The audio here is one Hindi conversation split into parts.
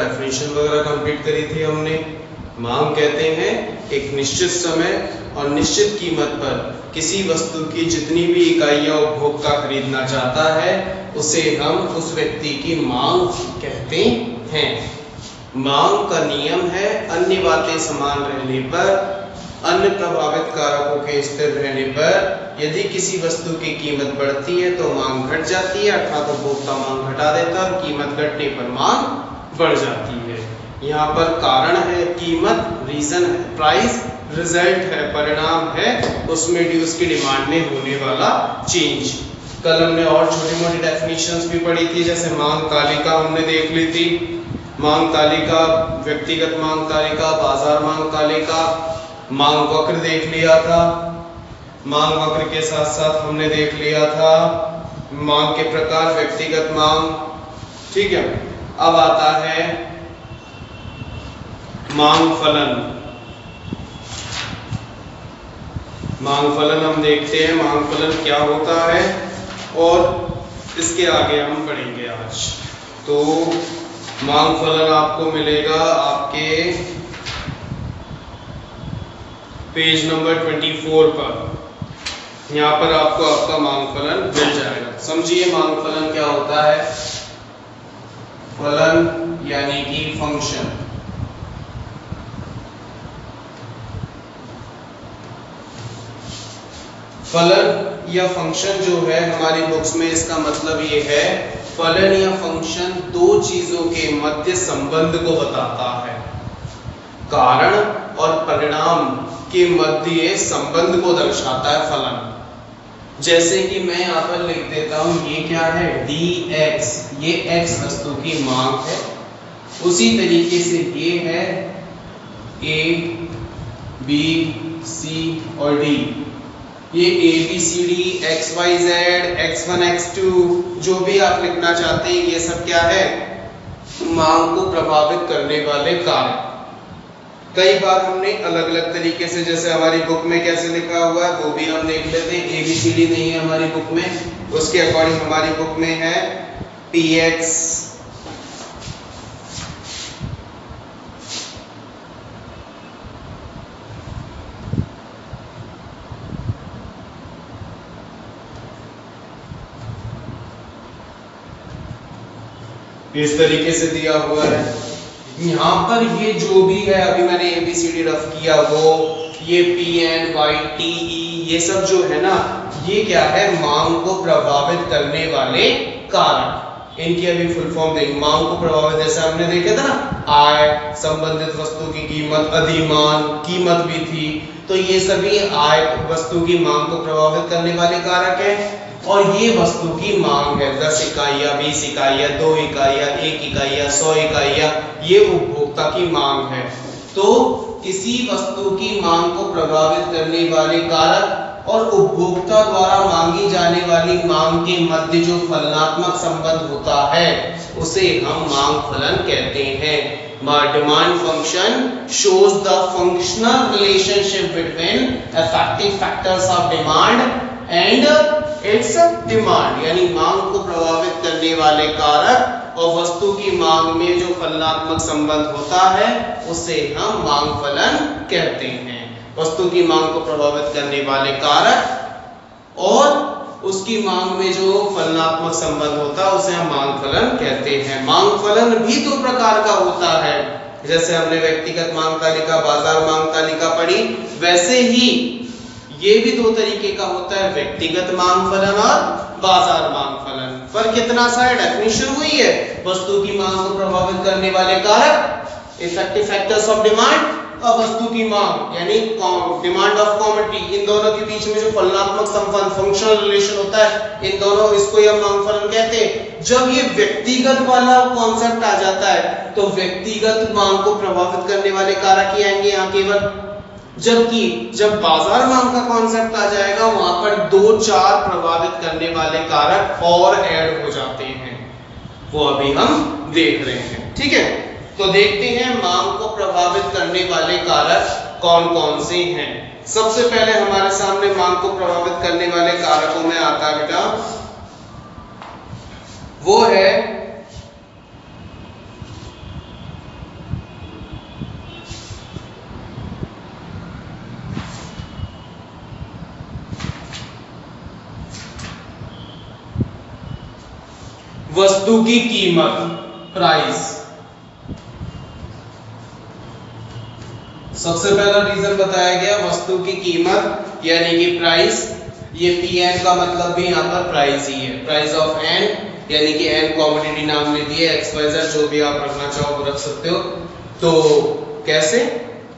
डेफिनेशन वगैरह कंप्लीट करी थी हमने। मांग कहते हैं एक निश्चित समय और निश्चित कीमत पर किसी वस्तु की जितनी भी इकाइयां उपभोक्ता खरीदना चाहता है उसे हम उस व्यक्ति की मांग कहते हैं। मांग का नियम है अन्य बातें समान रहने पर, अन्य प्रभावित कारकों के स्थिर रहने पर यदि किसी वस्तु की कीमत बढ़ती है तो मांग घट जाती है, अर्थात उपभोक्ता मांग घटा देता है और कीमत घटने पर मांग बढ़ जाती है। यहाँ पर कारण है कीमत, रीजन है प्राइस, रिजल्ट है परिणाम है उसमें उसकी डिमांड में होने वाला चेंज। कल हमने और छोटी मोटी डेफिनेशंस भी पढ़ी थी, जैसे मांग तालिका हमने देख ली थी। मांग तालिका, व्यक्तिगत मांग तालिका, बाजार मांग तालिका, मांग वक्र देख लिया था। मांग वक्र के साथ साथ हमने देख लिया था मांग के प्रकार, व्यक्तिगत मांग। ठीक है, अब आता है मांग फलन। मांग फलन हम देखते हैं मांग फलन क्या होता है और इसके आगे हम पढ़ेंगे आज। तो मांग फलन आपको मिलेगा आपके पेज नंबर 24 पर। यहाँ पर आपको आपका मांग फलन मिल जाएगा। समझिए मांग फलन क्या होता है। फलन यानी कि फंक्शन। फलन या फंक्शन जो है हमारी बुक्स में इसका मतलब ये है, फलन या फंक्शन दो चीजों के मध्य संबंध को बताता है। कारण और परिणाम के मध्य संबंध को दर्शाता है फलन। जैसे कि मैं यहाँ पर लिख देता हूं, ये क्या है dx, ये x वस्तु की मांग है। उसी तरीके से ये है a, b, c और d। ये a b c d x y z x1 x2 जो भी आप लिखना चाहते हैं, ये सब क्या है मांग को प्रभावित करने वाले कारक। कई बार हमने अलग अलग तरीके से, जैसे हमारी बुक में कैसे लिखा हुआ है वो भी हम देख लेते हैं। a b c d नहीं है हमारी बुक में, उसके अकॉर्डिंग हमारी बुक में है px इस तरीके से दिया हुआ है। यहाँ पर ये जो भी है अभी मैंने ABCD रफ किया वो, ये P N Y T E ये सब जो है ना, ये क्या है मांग को प्रभावित करने वाले कारक। इनकी अभी फुल फॉर्म देंगे। मांग को प्रभावित, जैसे हमने देखा था ना, आय, संबंधित वस्तु की कीमत, अधिमान, कीमत भी थी। तो ये सभी आय वस्तु की मांग को प्रभावित करने वाले कारक है। और ये वस्तु की मांग है 10 इकाइयां, 20 इकाइयां, 2 इकाइयां, 1 इकाइयां, 100 इकाइयां, ये उपभोक्ता की मांग है। तो किसी वस्तु की मांग को प्रभावित करने वाले कारक और उपभोक्ता द्वारा मांगी जाने वाली मांग के मध्य जो फलनात्मक संबंध होता है उसे हम मांग फलन कहते हैं। Demand function shows the functional relationship between effective factors of demand and its demand, यानी मांग को प्रभावित करने वाले कारक और वस्तु की मांग में जो फलनात्मक संबंध होता है उसे हम मांग फलन कहते हैं। वस्तु की मांग को प्रभावित करने वाले कारक और उसकी मांग में जो फलनात्मक संबंध होता है उसे हम मांग फलन कहते हैं। मांग फलन भी दो प्रकार का होता है, जैसे हमने व्यक्तिगत मांग तालिका, बाजार मांग तालिका पढ़ी, वैसे ही ये भी दो तरीके का होता है, व्यक्तिगत मांग फलन और बाजार मांग फलन। फर्क कितना सा है, डेफिनेशन हुई है, वस्तु की मांग को प्रभावित करने वाले कारक इफेक्टिव फैक्टर्स ऑफ डिमांड और वस्तु की मांग यानी डिमांड ऑफ कमोडिटी, इन दोनों के बीच में जो फलनात्मक संबंध फंक्शनल रिलेशन होता है, इन दोनों, इसको हम मांग फलन कहते हैं। जब ये व्यक्तिगत वाला कॉन्सेप्ट आ जाता है तो व्यक्तिगत मांग को प्रभावित करने वाले कारक ही आएंगे यहाँ केवल, जबकि जब बाजार मांग का कॉन्सेप्ट आ जाएगा वहां पर 2-4 प्रभावित करने वाले कारक और ऐड हो जाते हैं, वो अभी हम देख रहे हैं। ठीक है, तो देखते हैं मांग को प्रभावित करने वाले कारक कौन कौन से हैं। सबसे पहले हमारे सामने मांग को प्रभावित करने वाले कारकों में आता है बेटा, वो है वस्तु की कीमत, प्राइस। सबसे पहला रीजन बताया गया वस्तु की कीमत यानी कि प्राइस। ये Pn का मतलब भी यहाँ पर प्राइस ही है, प्राइस ऑफ n, यानी कि n कमोडिटी नाम ले दिए, XYZ जो भी आप रखना चाहो वो रख सकते हो। तो कैसे?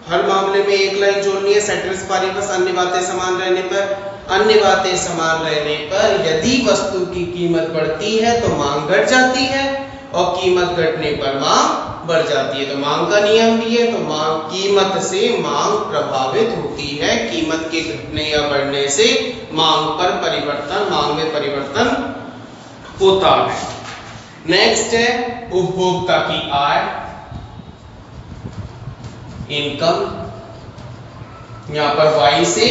हर मामले में एक लाइन जोड़नी है, सेटर्स पारिपस अन्य बातें समान रहने पर। अन्य बातें समान रहने पर यदि वस्तु की कीमत बढ़ती है तो मांग घट जाती है और कीमत घटने पर मांग बढ़ जाती है। तो मांग का नियम भी है, तो मांग, कीमत से मांग प्रभावित होती है। कीमत के घटने या बढ़ने से मांग पर परिवर्तन, मांग में परिवर्तन होता है। नेक्स्ट है उपभोक्ता की आय, इनकम। यहाँ पर वाई से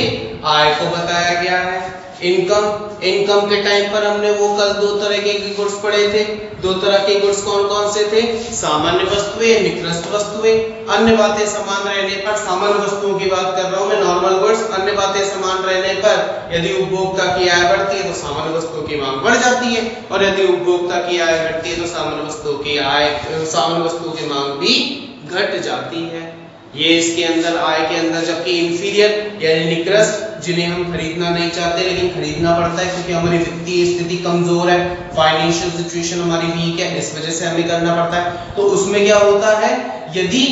आय को बताया गया है। इनकम, इनकम के टाइम पर हमने वो कल दो तरह के गुड्स पढ़े थे। दो तरह के गुड्स कौन कौन से थे? सामान्य वस्तुएं, निकृष्ट वस्तुएं। अन्य बातें समान रहने पर, सामान्य वस्तुओं की बात कर रहा हूं मैं, नॉर्मल गुड्स। अन्य बातें समान रहने पर यदि उपभोक्ता की आय बढ़ती है तो सामान्य वस्तुओं की मांग बढ़ जाती है, और यदि उपभोक्ता की आय घटती है तो सामान्य वस्तुओं की आय, सामान्य वस्तुओं की मांग भी घट जाती है। ये इसके अंदर, आय के अंदर। जबकि इंफीरियर यानी निकृष्ट, जिन्हें हम खरीदना नहीं चाहते लेकिन खरीदना पड़ता है क्योंकि हमारी वित्तीय स्थिति कमजोर है, फाइनेंशियल सिचुएशन हमारी वीक है, इस वजह से हमें करना पड़ता है। तो उसमें क्या होता है, यदि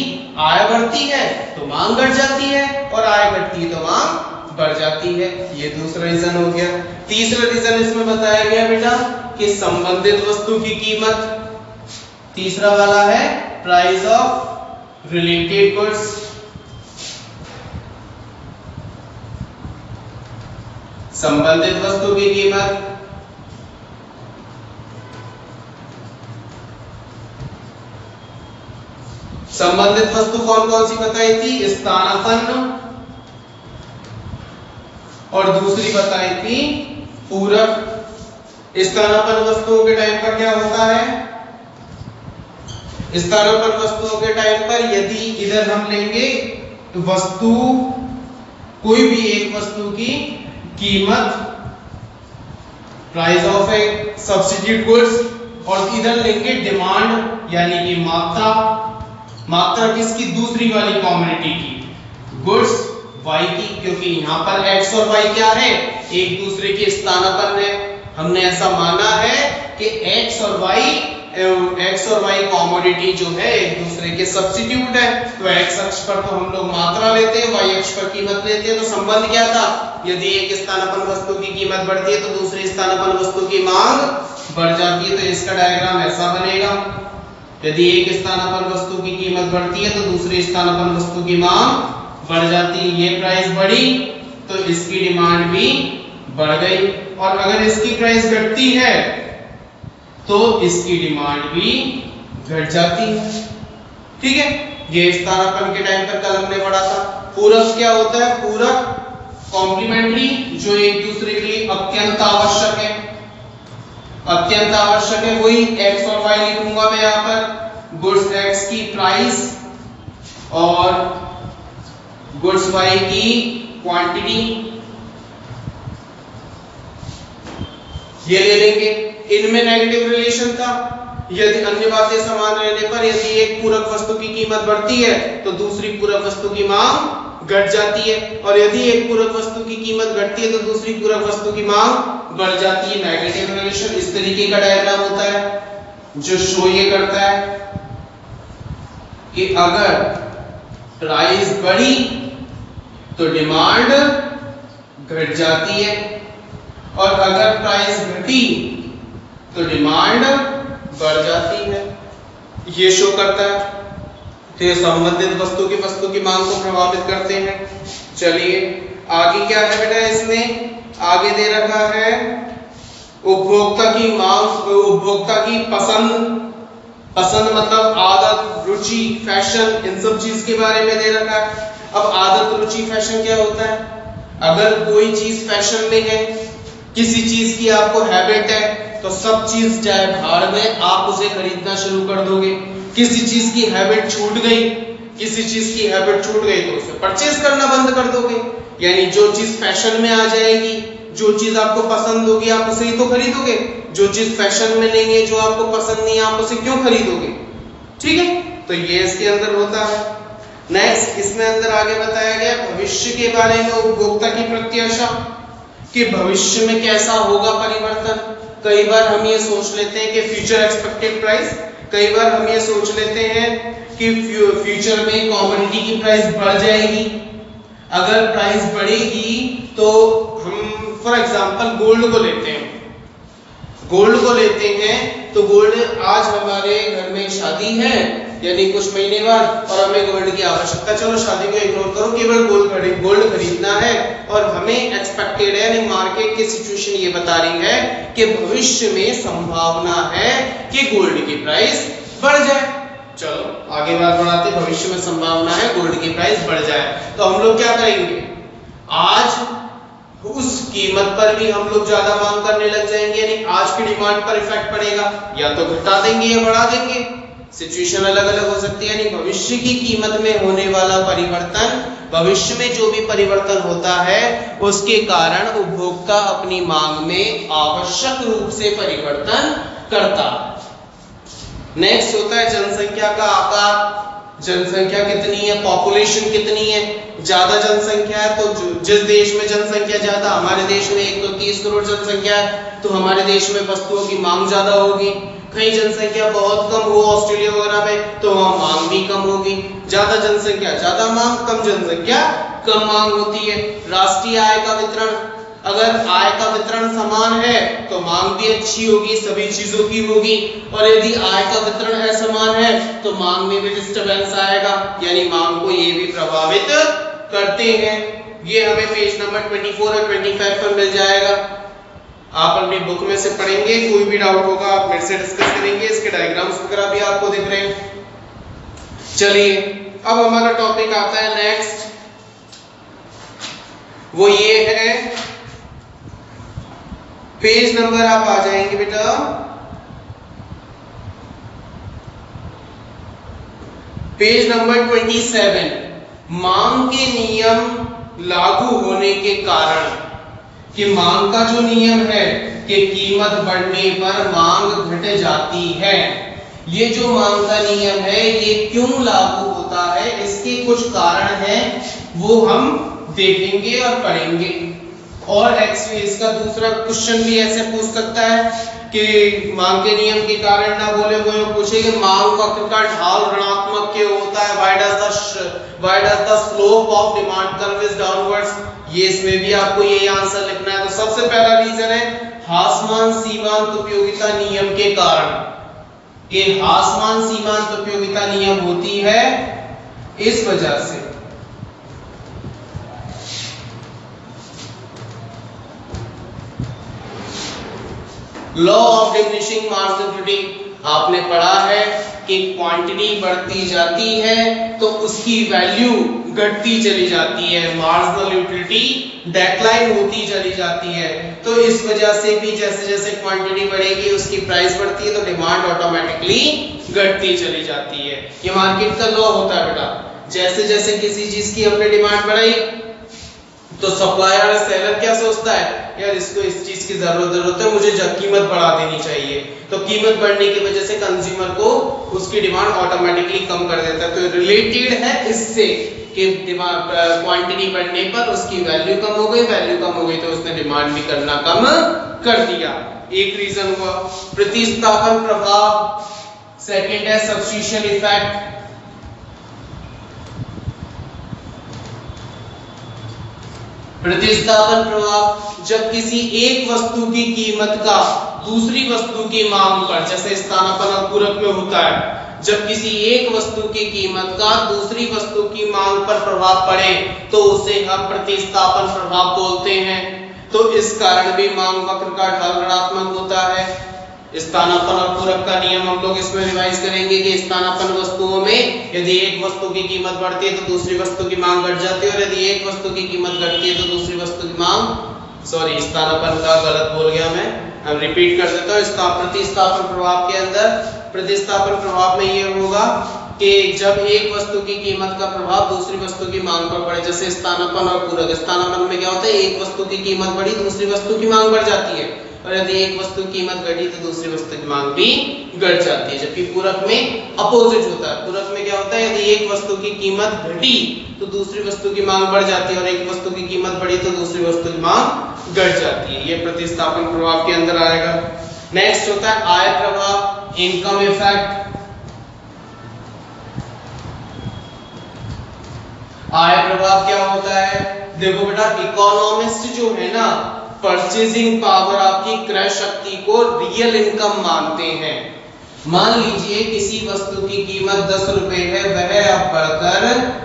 आय बढ़ती है तो मांग घट जाती है और आय घटती है तो मांग बढ़ जाती है। ये दूसरा रीजन हो गया। तीसरा रीजन इसमें बताया गया बेटा कि संबंधित वस्तु की कीमत। तीसरा वाला है प्राइस ऑफ रिलेटेड गुड्स। संबंधित वस्तु की कीमत। संबंधित वस्तु कौन कौन सी बताई थी? स्थानापन्न, और दूसरी बताई थी पूरक। स्थानापन्न वस्तुओं के टाइम पर क्या होता है? स्थानापन्न वस्तुओं के टाइम पर यदि इधर हम लेंगे तो वस्तु, कोई भी एक वस्तु की कीमत, price of A substitute goods, और इधर लेंगे डिमांड यानी कि मात्रा। मात्रा किसकी? दूसरी वाली कमोडिटी की, गुड्स वाई की, क्योंकि यहाँ पर एक्स और वाई क्या है? एक दूसरे के स्थानापन्न है। हमने ऐसा माना है कि एक्स और वाई कमोडिटी जो है एक दूसरे के सब्स्टिट्यूट है। तो एक्स अक्ष पर तो हम लोग मात्रा लेते हैं, वाई अक्ष पर कीमत लेते हैं। तो संबंध क्या था? यदि एक स्थानापन्न वस्तु की कीमत बढ़ती है तो दूसरी स्थानापन्न वस्तु की मांग बढ़ जाती है। तो इसका डायग्राम ऐसा बनेगा, यदि एक स्थानापन्न वस्तु की कीमत बढ़ती है तो दूसरी स्थानापन्न वस्तु की मांग बढ़ जाती है। ये प्राइस बढ़ी तो इसकी डिमांड भी बढ़ गई, और अगर इसकी प्राइस घटती है तो इसकी डिमांड भी घट जाती है। ठीक है, ये स्थानापन्न के टाइम पर कल हमने पढ़ा था। पूरक क्या होता है? पूरक कॉम्प्लीमेंट्री, जो एक दूसरे के लिए अत्यंत आवश्यक है। अत्यंत आवश्यक है, वही एक्स और वाई लिखूंगा मैं यहाँ पर। गुड्स एक्स की प्राइस और गुड्स वाई की क्वांटिटी, ये ले लेंगे। इनमें नेगेटिव रिलेशन था। यदि अन्य बातें समान रहने पर यदि एक पूरक वस्तु की कीमत बढ़ती है तो दूसरी पूरक वस्तु की मांग घट जाती है, और यदि एक पूरक वस्तु की कीमत घटती है तो दूसरी पूरक वस्तु की मांग बढ़ जाती है। नेगेटिव रिलेशन इस तरीके का डायग्राम होता है जो शो ये करता है कि अगर प्राइस बढ़ी तो डिमांड घट जाती है, और अगर प्राइस घटी तो डिमांड बढ़ जाती है। ये शो करता है। तो ये संबंधित वस्तु की मांग को प्रभावित करते हैं। चलिए आगे क्या है बेटा, इसमें आगे दे रखा है उपभोक्ता की मांग, उपभोक्ता की पसंद। पसंद मतलब आदत, रुचि, फैशन, इन सब चीज के बारे में दे रखा है। अब आदत, रुचि, फैशन क्या होता है? अगर कोई चीज फैशन में है, किसी चीज की आपको हैबिट है, तो सब चीज चाहे भाड़ में, आप उसे खरीदना शुरू कर दोगे। किसी चीज की हैबिट छूट गई, तो उसे परचेज करना बंद कर दोगे। यानी जो चीज फैशन में आ जाएगी, जो चीज आपको पसंद होगी, आप उसे ही तो खरीदोगे। जो चीज फैशन में नहीं है, जो आपको पसंद नहीं है, आप उसे क्यों खरीदोगे? ठीक है, तो ये इसके अंदर होता है। नेक्स्ट इसमें अंदर आगे बताया गया भविष्य के बारे में, उपभोक्ता की प्रत्याशा कि भविष्य में कैसा होगा परिवर्तन। कई बार हम ये सोच लेते हैं कि फ्यूचर एक्सपेक्टेड प्राइस, कई बार हम ये सोच लेते हैं कि फ्यूचर में कमोडिटी की प्राइस बढ़ जाएगी। अगर प्राइस बढ़ेगी तो हम फॉर एग्जांपल गोल्ड को लेते हैं, तो गोल्ड आज हमारे घर में शादी है यानी कुछ महीने बाद और हमें गोल्ड की आवश्यकता, चलो शादी को इग्नोर करो, केवल गोल्ड खरीदना है और हमें एक्सपेक्टेड है यानी मार्केट की सिचुएशन ये बता रही है कि भविष्य में संभावना है कि गोल्ड की प्राइस बढ़ जाए। चलो आगे बात बढ़ाते, भविष्य में संभावना है गोल्ड की प्राइस बढ़ जाए, तो हम लोग क्या करेंगे, आज उस कीमत पर भी हम लोग ज्यादा मांग करने लग जाएंगे, यानी आज की डिमांड पर इफेक्ट पड़ेगा, या तो घटा देंगे या बढ़ा देंगे। सिचुएशन अलग अलग हो सकती है, यानी भविष्य की कीमत में होने वाला परिवर्तन, भविष्य में जो भी परिवर्तन होता है उसके कारण उपभोक्ता अपनी मांग में आवश्यक रूप से परिवर्तन करता है। नेक्स्ट होता है जनसंख्या का आकार, जनसंख्या कितनी है, पॉपुलेशन कितनी है। ज्यादा जनसंख्या है तो जिस देश में जनसंख्या ज्यादा, हमारे देश में 130 करोड़ जनसंख्या है तो हमारे देश में वस्तुओं की मांग ज्यादा होगी। कहीं जनसंख्या बहुत कम हो ऑस्ट्रेलिया वगैरह में तो वहां मांग भी कम होगी। ज्यादा जनसंख्या ज्यादा मांग, कम जनसंख्या कम मांग होती है। राष्ट्रीय आय का वितरण, अगर आय का वितरण समान है तो मांग भी अच्छी होगी, सभी चीजों की होगी, और यदि आय का वितरण असमान है तो मांग में भी डिस्टरबेंस आएगा, यानी मांग को ये भी प्रभावित करते हैं। ये हमें पेज नंबर 24 और 25 पर मिल जाएगा, आप अपनी बुक में से पढ़ेंगे। कोई भी डाउट होगा आप मेरे से डिस्कस करेंगे, इसके डायग्राम्स वगैरह भी आपको दिख रहे हैं। चलिए अब हमारा टॉपिक आता है नेक्स्ट, वो ये है पेज नंबर आप आ जाएंगे बेटा पेज नंबर 27, मांग के नियम लागू होने के कारण, कि मांग का जो नियम है कि कीमत बढ़ने पर मांग घट जाती है, ये जो मांग का नियम है ये क्यों लागू होता है, इसके कुछ कारण हैं वो हम देखेंगे और पढ़ेंगे। और इसका दूसरा क्वेश्चन भी ऐसे पूछ सकता है कि मांग के नियम के कारण ना बोले हुए पूछे कि मांग वक्र का ढाल ऋणात्मक क्यों होता है, why does the slope of demand curve is downwards, ये इसमें भी आपको ये आंसर लिखना है। तो सबसे पहला रीजन है हासमान सीमांत उपयोगिता नियम के कारण, कि हासमान सीमांत उपयोगिता नियम होती है इस वजह से। लॉ ऑफ डिमिनिशिंग मार्जिनलिटी आपने पढ़ा है कि क्वांटिटी बढ़ती जाती है तो उसकी वैल्यू घटती चली जाती है, मार्जिनल यूटिलिटी डिक्लाइन होती चली जाती है। तो इस वजह से भी जैसे जैसे क्वांटिटी बढ़ेगी उसकी प्राइस बढ़ती है तो डिमांड ऑटोमेटिकली घटती चली जाती है। ये मार्केट का लॉ होता है बेटा, जैसे जैसे किसी चीज की हमने डिमांड बढ़ाई तो सप्लायर और सेलर क्या सोचता है, यार इसको इस चीज की जरूरत है, मुझे कीमत बढ़ा देनी चाहिए। तो कीमत बढ़ने की वजह से कंज्यूमर को उसकी डिमांड ऑटोमेटिकली कम कर देता है। तो रिलेटेड है इससे कि क्वांटिटी बढ़ने पर उसकी वैल्यू कम हो गई, वैल्यू कम हो गई तो उसने डिमांड भी करना कम कर दिया, एक रीजन हुआ। प्रतिस्थापन प्रभाव, सेकंड है सब्स्टिट्यूशन इफेक्ट। प्रतिस्थापन प्रभाव, जब किसी एक वस्तु की कीमत का दूसरी वस्तु की मांग पर, जैसे स्थानापन्न और पूरक में होता है, जब किसी एक वस्तु की कीमत का दूसरी वस्तु की मांग पर प्रभाव पड़े तो उसे हम प्रतिस्थापन प्रभाव बोलते हैं। तो इस कारण भी मांग वक्र का ढाल ऋणात्मक होता है। स्थानापन्न और पूरक का नियम हम लोग इसमें रिवाइज करेंगे कि स्थानापन्न वस्तुओं में यदि एक वस्तु की कीमत बढ़ती है तो दूसरी वस्तु की मांग घट जाती है, और यदि एक वस्तु की कीमत घटती है तो दूसरी वस्तु की मांग, सॉरी स्थानापन्न का गलत बोल गया मैं, अब रिपीट कर देता हूँ। प्रतिस्थापन प्रभाव के अंदर, प्रतिस्थापन प्रभाव में ये होगा कि जब एक वस्तु की कीमत का प्रभाव दूसरी वस्तु की मांग पर पड़े, जैसे स्थानापन्न और पूरक। स्थानापन्न में क्या होता है, एक वस्तु की कीमत बढ़ी दूसरी वस्तु की मांग बढ़ जाती है, और यदि एक वस्तु की कीमत घटी तो दूसरी वस्तु की मांग भी घट जाती है। जबकि पूरक में अपोजिट होता है। पूरक में क्या होता है, यदि एक वस्तु की कीमत घटी तो दूसरी वस्तु की मांग बढ़ जाती है और एक वस्तु की कीमत बढ़ी तो दूसरी वस्तु की मांग घट जाती है। ये प्रतिस्थापन प्रभाव के अंदर आएगा। नेक्स्ट होता है आय प्रभाव, इनकम इफेक्ट। आय प्रभाव क्या होता है, देखो बेटा, इकोनॉमिस्ट जो है ना, परचेजिंग पावर, आपकी क्रय शक्ति को रियल इनकम मानते हैं। मान लीजिए किसी वस्तु की कीमत 10 रुपए है, वह अब बढ़कर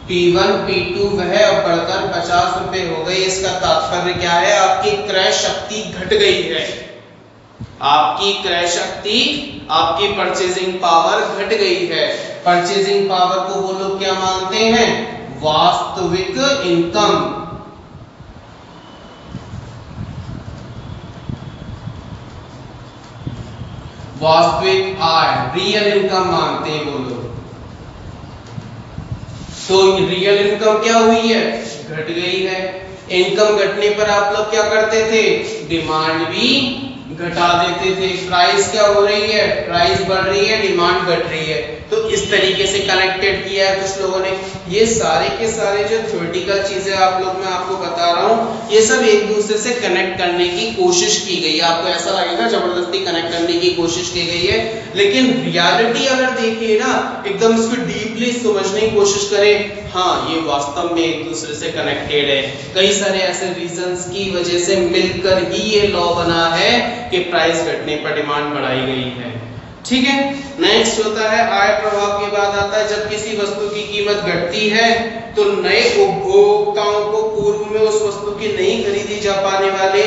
P1 P2 वह अब बढ़कर 50 रुपए हो गई। इसका तात्पर्य क्या है, आपकी क्रय शक्ति घट गई है। आपकी क्रय शक्ति, आपकी परचेजिंग पावर घट गई है। परचेजिंग पावर को वो लोग क्या मानते हैं, वास्तविक इनकम। वास्तविक आय, रियल इनकम मानते हैं वो लोग। तो रियल इनकम क्या हुई है, घट गई है। इनकम घटने पर आप लोग क्या करते थे, डिमांड भी घटा देते थे। प्राइस क्या हो रही है, प्राइस बढ़ रही है, डिमांड घट रही है। तो इस तरीके से कनेक्टेड किया है कुछ लोगों ने। ये सारे के सारे जो थ्योरेटिकल चीजें आप लोग, मैं आपको बता रहा हूँ, ये सब एक दूसरे से कनेक्ट करने की कोशिश की गई है। आपको ऐसा लगेगा जबरदस्ती कनेक्ट करने की कोशिश की गई है, लेकिन रियलिटी अगर देखिए ना, एकदम इसको डीपली समझने की कोशिश करें, हाँ ये वास्तव में एक दूसरे से कनेक्टेड है। कई सारे ऐसे रीजंस की वजह से मिलकर ही ये लॉ बना है कि प्राइस घटने पर डिमांड बढ़ाई गई है। ठीक है। नेक्स्ट होता है आय प्रभाव के बाद आता है, जब किसी वस्तु की कीमत घटती है तो नए उपभोक्ताओं को पूर्व में उस वस्तु की नहीं खरीदी जा पाने वाले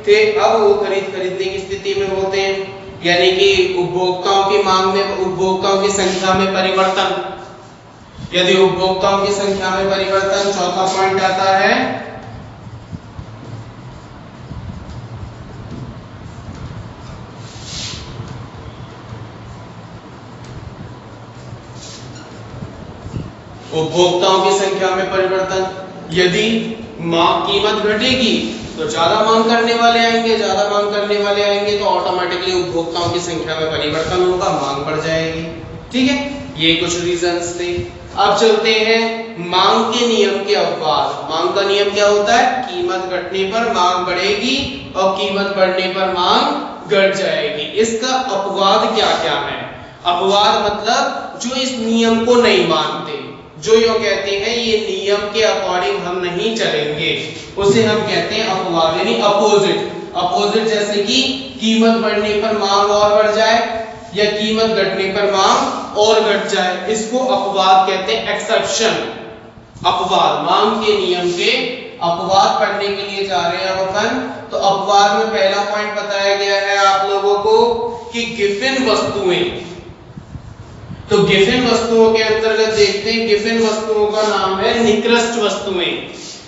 थे, अब वो खरीदने की स्थिति में होते हैं। यानी कि उपभोक्ताओं की मांग में, उपभोक्ताओं की संख्या में परिवर्तन। यदि उपभोक्ताओं की संख्या में परिवर्तन, चौथा पॉइंट आता है उपभोक्ताओं की संख्या में परिवर्तन। यदि कीमत घटेगी तो ज्यादा मांग करने वाले आएंगे, ज्यादा मांग करने वाले आएंगे तो ऑटोमेटिकली उपभोक्ताओं की संख्या में परिवर्तन होगा, मांग बढ़ जाएगी। ठीक है, ये कुछ रीजंस थे। अब चलते हैं मांग के नियम के अपवाद। मांग का नियम क्या होता है, कीमत घटने पर मांग बढ़ेगी और कीमत बढ़ने पर मांग घट जाएगी। इसका अपवाद क्या क्या है, अपवाद मतलब जो इस नियम को नहीं मानते, जो यो कहते हैं ये नियम के अकॉर्डिंग हम नहीं चलेंगे, उसे हम कहते हैं अपवाद, यानी अपोजिट। अपोजिट जैसे कि कीमत बढ़ने पर मांग और बढ़ जाए या कीमत घटने पर मांग और घट जाए, इसको अपवाद कहते हैं, एक्सेप्शन। अपवाद, मांग के नियम के अपवाद पढ़ने के लिए जा रहे हैं अब अपन। तो अपवाद में पहला पॉइंट बताया गया है आप लोगों को कि गिवन वस्तुएं। तो गिवन वस्तुओं के अंतर्गत देखते हैं, गिवन वस्तुओं का नाम है निकृष्ट वस्तुएं।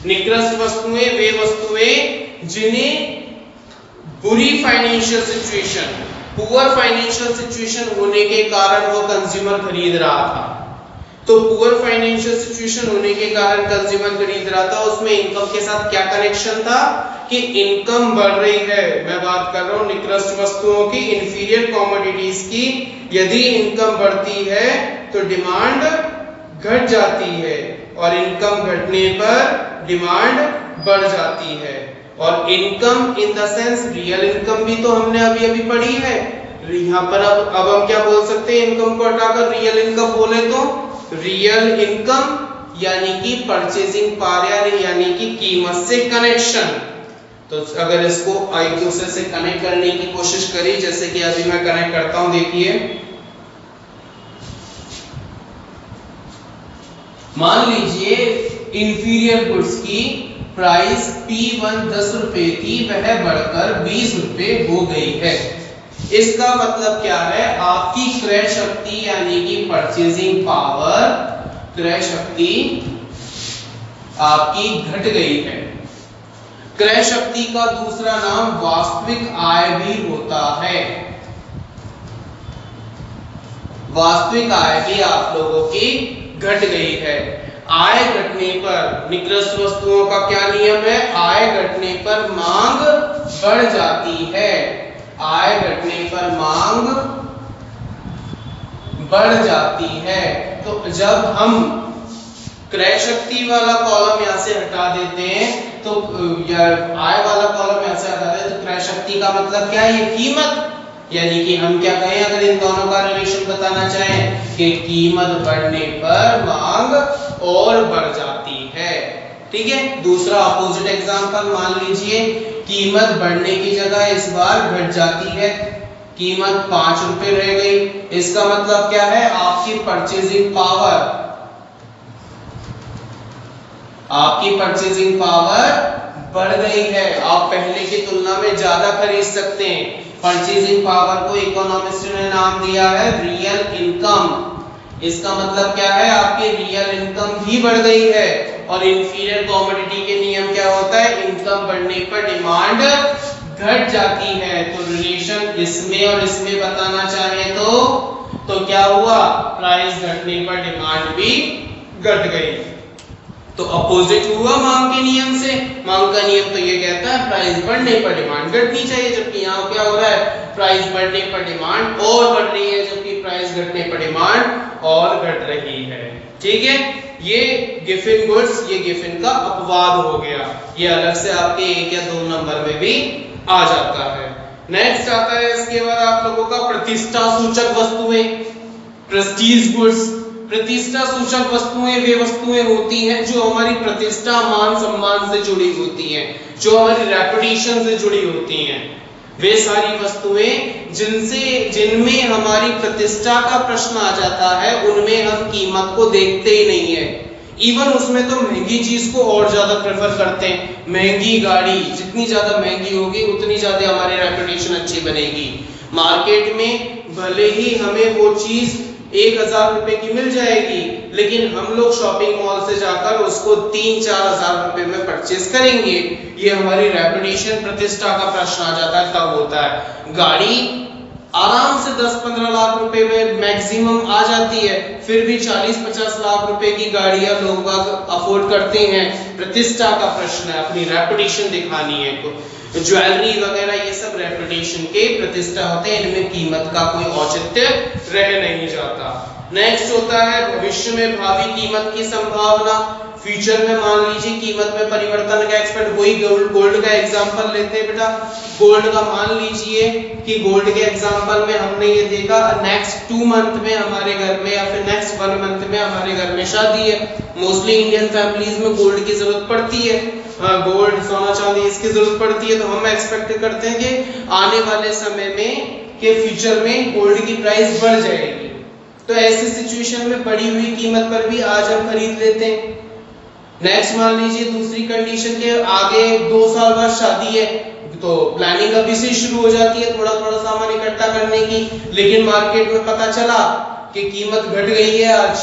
निकृष्ट वस्तुएं वे वस्तुएं जिन्हें बुरी financial situation, poor financial situation होने के कारण वो कंज्यूमर खरीद रहा था। तो पुअर फाइनेंशियल सिचुएशन होने के कारण कंज्यूमर खरीद रहा था, उसमें इनकम के साथ क्या कनेक्शन था कि इनकम बढ़ रही है। मैं बात कर रहा हूं निकृष्ट वस्तुओं की, इंफीरियर कमोडिटीज की। यदि इनकम बढ़ती है तो डिमांड घट जाती है और इनकम घटने पर डिमांड बढ़ जाती है। और income in the sense real income भी तो हमने अभी अभी पढ़ी है। यहाँ पर अब हम क्या बोल सकते हैं, इनकम को हटाकर रियल इनकम बोले तो रियल इनकम यानी कि परचेजिंग पावर यानी कि कीमत से कनेक्शन। तो अगर इसको एक दूसरे से कनेक्ट करने की कोशिश करी, जैसे कि अभी मैं कनेक्ट करता हूं, देखिए मान लीजिए इंफीरियर गुड्स की प्राइस P1 10 रुपए थी, वह बढ़कर 20 रुपए हो गई है। इसका मतलब क्या है, आपकी क्रय शक्ति यानी कि परचेजिंग पावर, क्रय शक्ति आपकी घट गई है। क्रय शक्ति का दूसरा नाम वास्तविक आय भी होता है। वास्तविक आय भी आप लोगों की घट गई है। आय घटने पर निकृष्ट वस्तुओं का क्या नियम है? आय घटने पर मांग बढ़ जाती है। आय घटने पर मांग बढ़ जाती है। तो जब हम क्रय शक्ति वाला कॉलम यहाँ से हटा देते हैं तो आय वाला कॉलम यहाँ से हटा देते हैं तो क्रय शक्ति का मतलब क्या है? ये कीमत। यानी कि हम क्या कहें अगर इन दोनों का रिलेशन बताना चाहें कि कीमत बढ़ने पर मांग और बढ़ जाती है। ठीक है। दूसरा अपोजिट एग्जांपल मान लीजिए, कीमत बढ़ने की जगह इस बार घट जाती है। कीमत 5 रुपए रह गई। इसका मतलब क्या है? आपकी परचेजिंग पावर बढ़ गई है। आप पहले की तुलना में ज्यादा खरीद सकते हैं। परचेजिंग पावर को इकोनॉमिस्ट ने नाम दिया है रियल इनकम। इसका मतलब क्या है? आपकी रियल इनकम भी बढ़ गई है। और इंफीरियर कमोडिटी के नियम क्या होता है? इनकम बढ़ने पर डिमांड घट जाती है। तो रिलेशन इसमें और इसमें बताना चाहे तो क्या हुआ? प्राइस घटने पर डिमांड भी घट गई। तो अपोजिट हुआ मांग के नियम से। मांग का नियम तो ये कहता है प्राइस बढ़ने पर डिमांड घटनी चाहिए, जबकि यहाँ क्या हो रहा है? प्राइस बढ़ने पर डिमांड और बढ़ रही है, जबकि प्राइस घटने पर डिमांड और घट रही है। ठीक है। ये गिफिन गुड्स, ये गिफिन का अपवाद हो गया। ये अलग से आपके 1 या 2 नंबर में भी आ जाता है। नेक्स्ट आता है इसके बाद आप लोगों का प्रतिष्ठा सूचक वस्तुएं, प्रेस्टीज गुड्स। प्रतिष्ठा सूचक वस्तुएं वे वस्तुएं होती हैं जो हमारी प्रतिष्ठा मान सम्मान से जुड़ी होती हैं, जो हमारी रेपुटेशन से जुड़ी होती हैं। वे सारी वस्तुएं जिनमें हमारी प्रतिष्ठा का प्रश्न आ जाता है, उनमें हम कीमत को देखते ही नहीं है। इवन उसमें तो महंगी चीज को और ज्यादा प्रेफर करते हैं। महंगी गाड़ी जितनी ज्यादा महंगी होगी उतनी ज्यादा हमारी रेपुटेशन अच्छी बनेगी। मार्केट में भले ही हमें वो चीज 1000 रुपए की मिल जाएगी, लेकिन हम लोग शॉपिंग मॉल से जाकर उसको 3-4 हजार रुपए में परचेज करेंगे। ये हमारी रेपुटेशन प्रतिष्ठा का प्रश्न आ जाता है, तब होता है। गाड़ी आराम से 10-15 लाख रुपए में मैक्सिमम आ जाती है, फिर भी 40-50 लाख रुपए की गाड़ियां लोग अफोर्ड करते हैं। प्रतिष्ठा का प्रश्न है, अपनी रेपुटेशन दिखानी है। ज्वेलरी वगैरह ये सब रेपुटेशन के प्रतिष्ठा होते हैं, इनमें कीमत का कोई औचित्य रह नहीं जाता। नेक्स्ट होता है भविष्य में भावी कीमत की संभावना। फ्यूचर में मान लीजिए कीमत में परिवर्तन का एक्सपेक्ट, वही गोल्ड का एग्जांपल लेते हैं बेटा। गोल्ड का मान लीजिए कि गोल्ड के एग्जांपल में हमने ये देखा नेक्स्ट 2 मंथ में हमारे घर में या फिर नेक्स्ट 1 मंथ में हमारे घर में शादी है। मोस्टली इंडियन फैमिलीज में गोल्ड की जरूरत पड़ती है। गोल्ड सोना चांदी इसकी जरूरत पड़ती है, तो हम एक्सपेक्ट करते हैं कि आने वाले समय में के फ्यूचर में गोल्ड की प्राइस बढ़ जाएगी। तो ऐसी सिचुएशन में बढ़ी हुई कीमत पर भी आज हम खरीद लेते हैं। नेक्स्ट मान लीजिए दूसरी कंडीशन के आगे 2 साल बाद शादी है, तो प्लानिंग अभी से शुरू हो जाती है थोड़ा थोड़ा सामान इकट्ठा करने की। लेकिन मार्केट में पता चला कि कीमत घट गई है। आज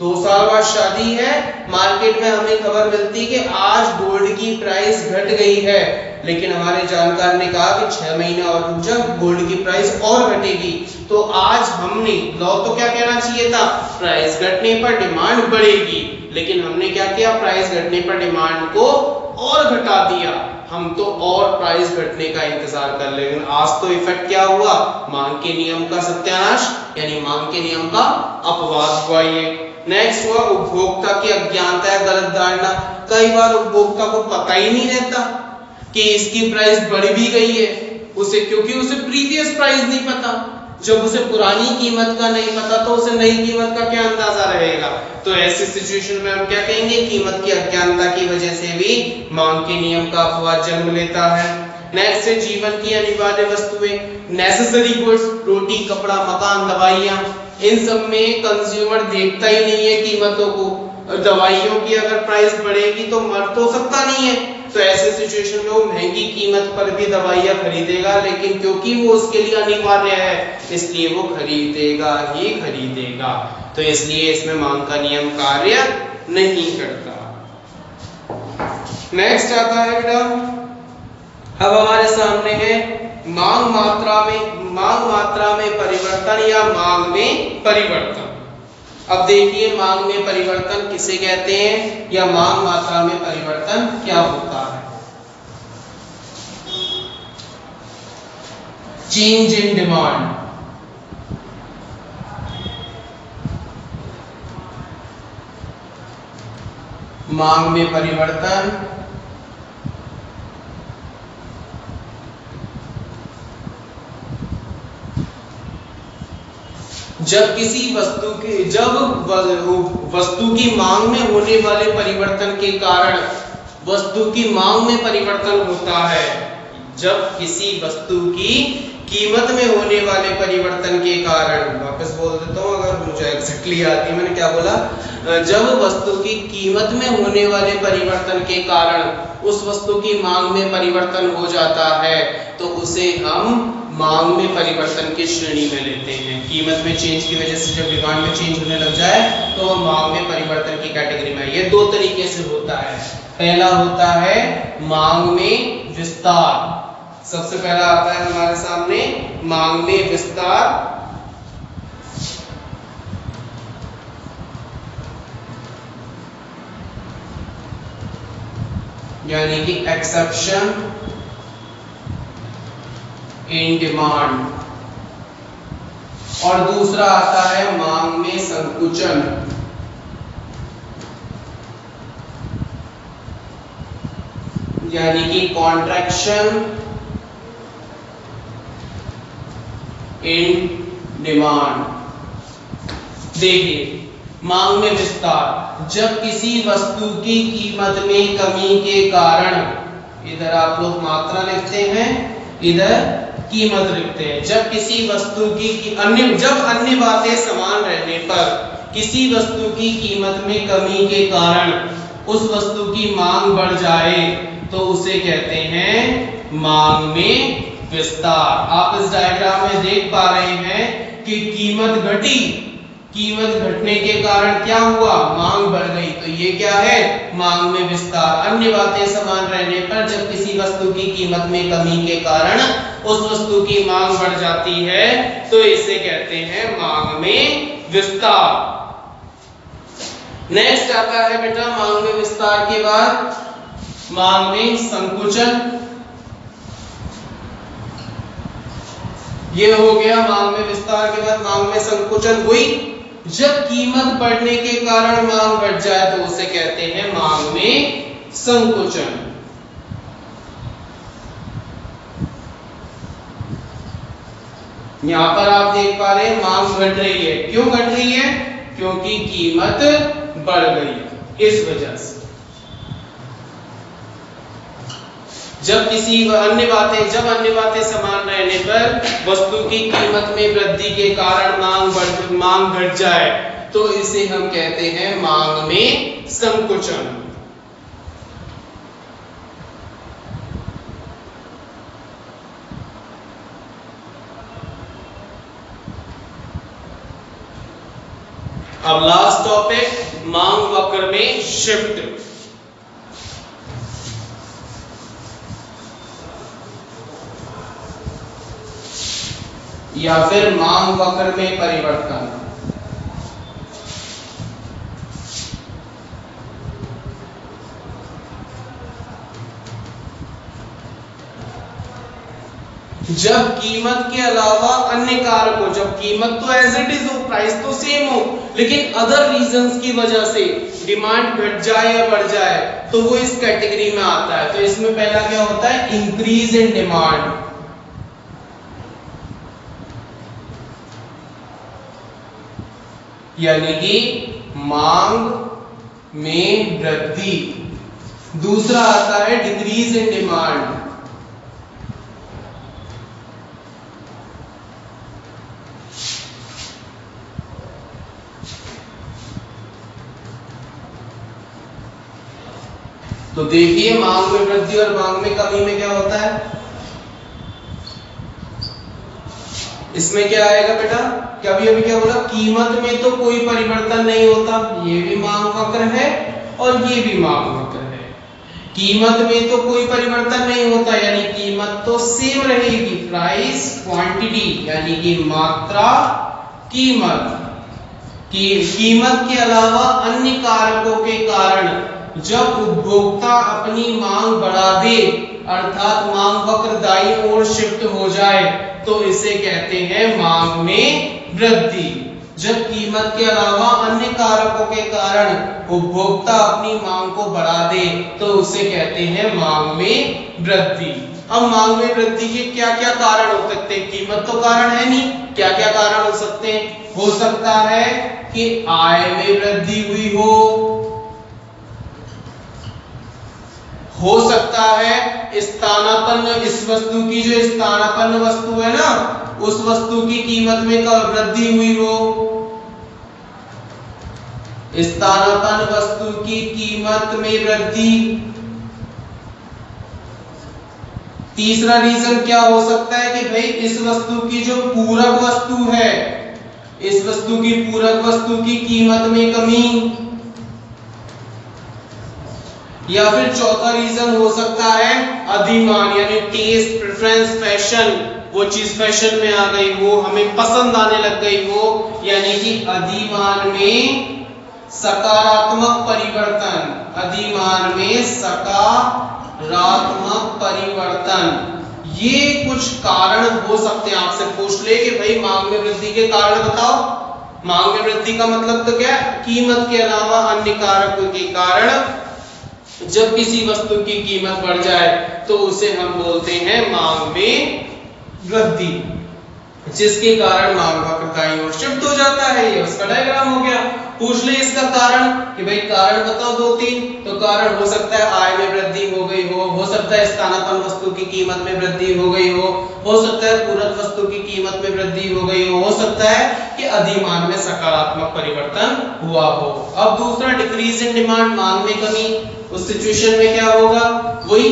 2 साल बाद शादी है, मार्केट में हमें खबर मिलती कि आज गोल्ड की प्राइस घट गई है, लेकिन हमारे जानकार ने कहा कि 6 महीने और रुक जा, गोल्ड की प्राइस और घटेगी। तो आज हमने लॉ तो क्या कहना चाहिए था? प्राइस घटने पर डिमांड बढ़ेगी, लेकिन हमने क्या किया? प्राइस घटने पर डिमांड को और घटा दिया। हम तो और प्राइस घटने का इंतजार कर ले। लेकिन आज तो इफेक्ट क्या हुआ? मांग के नियम का सत्यानाश, यानी मांग के नियम का अपवाद हुआ। ये नेक्स्ट हुआ उपभोक्ता की अज्ञानता या गलत धारणा। कई बार उपभोक्ता को पता ही नहीं रहता कि इसकी प्राइस बढ़ भी गई है, उसे क्योंकि उसे प्रीवियस प्राइस नहीं पता। जब उसे पुरानी कीमत का नहीं पता तो उसे नई कीमत का क्या अंदाजा रहेगा? तो ऐसी सिचुएशन में हम क्या कहेंगे? कीमत की अज्ञानता की वजह से भी मांग के नियम का अपवाद जन्म लेता है। नेक्स्ट है जीवन की अनिवार्य वस्तुएं, नेसेसरी गुड्स, रोटी, कपड़ा, मकान, दवाइयां। इन सब में कंज्यूमर देखता ही नहीं है कीमतों को। दवाइयों की अगर प्राइस बढ़ेगी तो मर तो सकता नहीं है, तो ऐसे सिचुएशन में वो महंगी कीमत पर भी दवाइयां खरीदेगा, लेकिन क्योंकि वो उसके लिए अनिवार्य है इसलिए वो खरीदेगा ही खरीदेगा। तो इसलिए इसमें मांग का नियम कार्य नहीं करता। नेक्स्ट आता है बेटा, अब हमारे सामने है मांग मात्रा में परिवर्तन या मांग में परिवर्तन। अब देखिए मांग में परिवर्तन किसे कहते हैं या मांग मात्रा में परिवर्तन क्या होता है। चेंज इन डिमांड, मांग में परिवर्तन जब किसी वस्तु के वस्तु की मांग में होने वाले परिवर्तन के कारण वस्तु की मांग में परिवर्तन होता है। जब किसी वस्तु की कीमत में होने वाले परिवर्तन के कारण, वापस बोल देता हूं अगर मुझे एग्जैक्टली आती है, मैंने क्या बोला, जब वस्तु की कीमत में होने वाले परिवर्तन के कारण उस वस्तु की मांग में परिवर्तन हो जाता है तो उसे हम मांग में परिवर्तन की श्रेणी में लेते हैं। कीमत में चेंज की वजह से जब डिमांड में चेंज होने लग जाए तो हम मांग में परिवर्तन की कैटेगरी में। ये दो तरीके से होता है। पहला होता है मांग में विस्तार, सबसे पहला आता है हमारे सामने मांग में विस्तार, यानी कि एक्सेप्शन इन डिमांड, और दूसरा आता है मांग में संकुचन, यानी कि कॉन्ट्रैक्शन इन डिमांड। देखिए मांग में विस्तार, जब किसी वस्तु की कीमत में कमी के कारण, इधर आप लोग मात्रा लिखते हैं, इधर कीमत लिखते हैं, जब किसी वस्तु की जब अन्य बातें समान रहने पर किसी वस्तु की कीमत में कमी के कारण उस वस्तु की मांग बढ़ जाए तो उसे कहते हैं मांग में विस्तार। आप इस डायग्राम में देख पा रहे हैं कि कीमत घटी, कीमत घटने के कारण क्या हुआ, मांग बढ़ गई, तो ये क्या है, मांग में विस्तार। अन्य बातें समान रहने पर जब किसी वस्तु की कीमत में कमी के कारण उस वस्तु की मांग बढ़ जाती है तो इसे कहते हैं मांग में विस्तार। नेक्स्ट आता है बेटा मांग में विस्तार के बाद मांग में संकुचन। ये हो गया मांग में विस्तार के बाद मांग में संकुचन हुई। जब कीमत बढ़ने के कारण मांग घट जाए तो उसे कहते हैं मांग में संकुचन। यहां पर आप देख पा रहे हैं मांग घट रही है, क्यों घट रही है, क्योंकि कीमत बढ़ गई, इस वजह से। जब अन्य बातें समान रहने पर वस्तु की कीमत में वृद्धि के कारण मांग घट जाए तो इसे हम कहते हैं मांग में संकुचन। अब लास्ट टॉपिक मांग वक्र में शिफ्ट, या फिर मांग वक्र में परिवर्तन। जब कीमत के अलावा अन्य कारकों, जब कीमत तो एज इट इज हो, प्राइस तो सेम हो, लेकिन अदर रीजंस की वजह से डिमांड घट जाए या बढ़ जाए तो वो इस कैटेगरी में आता है। तो इसमें पहला क्या होता है, इंक्रीज इन डिमांड, यानी कि मांग में वृद्धि। दूसरा आता है डिक्रीज इन डिमांड, तो देखिए मांग में वृद्धि और मांग में कमी में क्या होता है, इसमें क्या आएगा बेटा, कभी अभी क्या बोला, कीमत में तो कोई परिवर्तन नहीं होता, ये भी मांग वक्र है और ये भी मांग वक्र है। कीमत में तो कोई परिवर्तन नहीं होता, यानी कीमत तो सेम रहेगी, प्राइस क्वांटिटी, यानी कि मात्रा कीमत, कि कीमत के अलावा अन्य कारकों के कारण जब उपभोक्ता अपनी मांग बढ़ा दे अर्थात मांग वक्र दाईं ओर शिफ्ट हो जाए तो इसे कहते हैं मांग में वृद्धि। जब कीमत के अलावा अन्य कारकों के कारण उपभोक्ता अपनी मांग को बढ़ा दे तो उसे कहते हैं मांग में वृद्धि। अब मांग में वृद्धि के क्या क्या कारण हो सकते हैं? कीमत तो कारण है नहीं, क्या क्या कारण हो सकते हैं? हो सकता है कि आय में वृद्धि हुई हो सकता है स्थानापन्न, इस वस्तु की जो स्थानापन्न वस्तु है ना उस वस्तु की कीमत में वृद्धि हुई हो, स्थानापन्न वस्तु की कीमत में वृद्धि। तीसरा रीजन क्या हो सकता है कि भाई इस वस्तु की जो पूरक वस्तु है, इस वस्तु की पूरक वस्तु की कीमत में कमी। या फिर चौथा रीजन हो सकता है अधिमान यानी टेस्ट, प्रेफरेंस, फैशन, वो चीज फैशन में आ गई हो, हमें पसंद आने लग गई हो, यानी कि अधिमान में सकारात्मक परिवर्तन, अधिमान में सकारात्मक परिवर्तन। ये कुछ कारण हो सकते हैं। आपसे पूछ ले कि भाई मांग में वृद्धि के कारण बताओ। मांग में वृद्धि का मतलब तो क्या? कीमत के अलावा अन्य कारकों के कारण जब किसी वस्तु की कीमत बढ़ जाए तो उसे हम बोलते हैं मांग में वृद्धि, जिसके कारण मांग वक्र दाईं ओर शिफ्ट हो जाता है। ये उसका डायग्राम हो गया। पूछ ले इसका कारण कि भाई कारण बताओ दो तीन। तो कारण हो सकता है आय में वृद्धि हो गई हो सकता है स्थानापन्न वस्तु की कीमत में वृद्धि हो गई हो सकता है पूरक वस्तु की कीमत में वृद्धि हो गई हो सकता है कि अधिमान में सकारात्मक परिवर्तन हुआ हो। अब दूसरा डिक्रीज इन डिमांड, मांग में कमी। उस सिचुएशन में क्या होगा? वही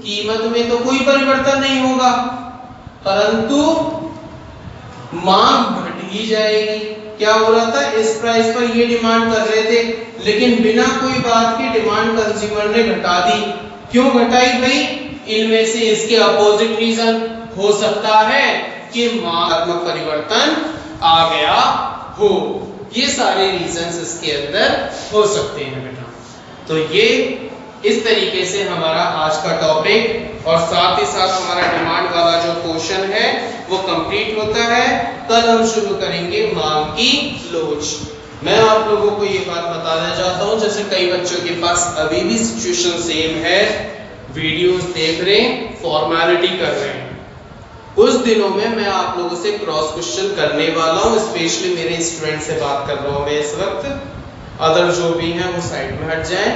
कीमत में तो कोई परिवर्तन नहीं होगा परंतु मांग घट ही जाएगी। क्या हो रहा था? इस प्राइस पर ये डिमांड कर रहे थे लेकिन बिना कोई बात की डिमांड कंज्यूमर ने घटा दी। क्यों घटाई भाई? इनमें से इसके अपोजिट रीजन हो सकता है कि मांगात्मक परिवर्तन आ गया हो। ये सारे रीजंस इसके अंदर हो सकते हैं बेटा। तो ये इस तरीके से हमारा आज का टॉपिक और साथ ही साथ हमारा डिमांड वाला जो क्वेश्चन है वो कंप्लीट होता है। कल हम शुरू करेंगे मांग की लोच। मैं आप लोगों को ये बात बताना चाहता हूँ, जैसे कई बच्चों के पास अभी भी सिचुएशन सेम है, वीडियोस देख रहे हैं, फॉर्मेलिटी कर रहे हैं। कुछ दिनों में मैं आप लोगों से क्रॉस क्वेश्चन करने वाला हूँ, स्पेशली मेरे स्टूडेंट से बात कर रहा हूँ मैं इस वक्त। अदर जो भी हैं वो साइड में हट जाएं।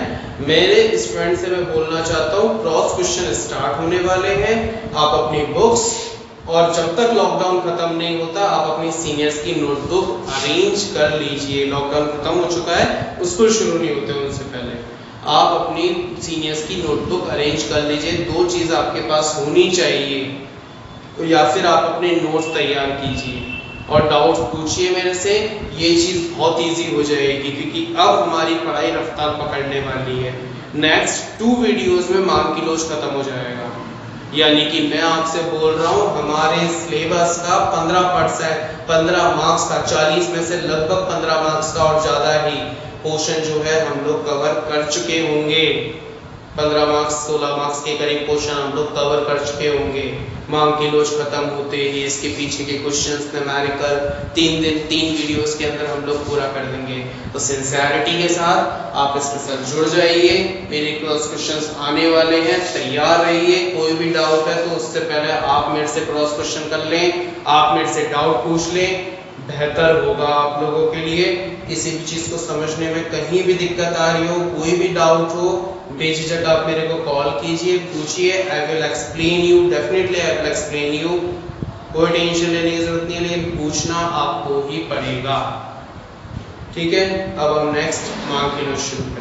मेरे स्टूडेंट से मैं बोलना चाहता हूँ क्रॉस क्वेश्चन स्टार्ट होने वाले हैं। आप अपनी बुक्स और जब तक लॉकडाउन खत्म नहीं होता आप अपनी सीनियर्स की नोटबुक अरेंज कर लीजिए। लॉकडाउन खत्म हो चुका है, स्कूल शुरू नहीं होते उनसे पहले आप अपनी सीनियर्स की नोटबुक अरेंज कर लीजिए। दो चीज़ आपके पास होनी चाहिए, या फिर आप अपने नोट्स तैयार कीजिए और डाउट्स पूछिए मेरे से। ये चीज़ बहुत इजी हो जाएगी क्योंकि अब हमारी पढ़ाई रफ्तार पकड़ने वाली है। नेक्स्ट 2 वीडियोस में मांग की लोच खत्म हो जाएगा। यानी कि मैं आपसे बोल रहा हूँ हमारे सिलेबस का 15 मार्क्स का 40 में से लगभग 15 मार्क्स का और ज़्यादा ही पोर्शन जो है हम लोग कवर कर चुके होंगे। 15 मार्क्स 16 मार्क्स के करीब पोर्शन हम लोग कवर कर चुके होंगे। मांग की लोच खत्म होते ही इसके पीछे के क्वेश्चंस न्यूमेरिकल 3 वीडियोस के अंदर हम लोग पूरा कर देंगे। तो सिंसियरिटी के साथ आप इसके साथ जुड़ जाइए। मेरे क्रॉस क्वेश्चंस आने वाले हैं, तैयार रहिए। कोई भी डाउट है तो उससे पहले आप मेरे से क्रॉस क्वेश्चन कर लें, आप मेरे से डाउट पूछ लें, बेहतर होगा आप लोगों के लिए। किसी भी चीज़ को समझने में कहीं भी दिक्कत आ रही हो, कोई भी डाउट हो, बेझिझक आप मेरे को कॉल कीजिए, पूछिए। I will explain you, definitely I will explain you. कोई टेंशन लेने की जरूरत नहीं है, लेकिन पूछना आपको ही पड़ेगा। ठीक है, अब हम नेक्स्ट मांग की लोच शुरू करें।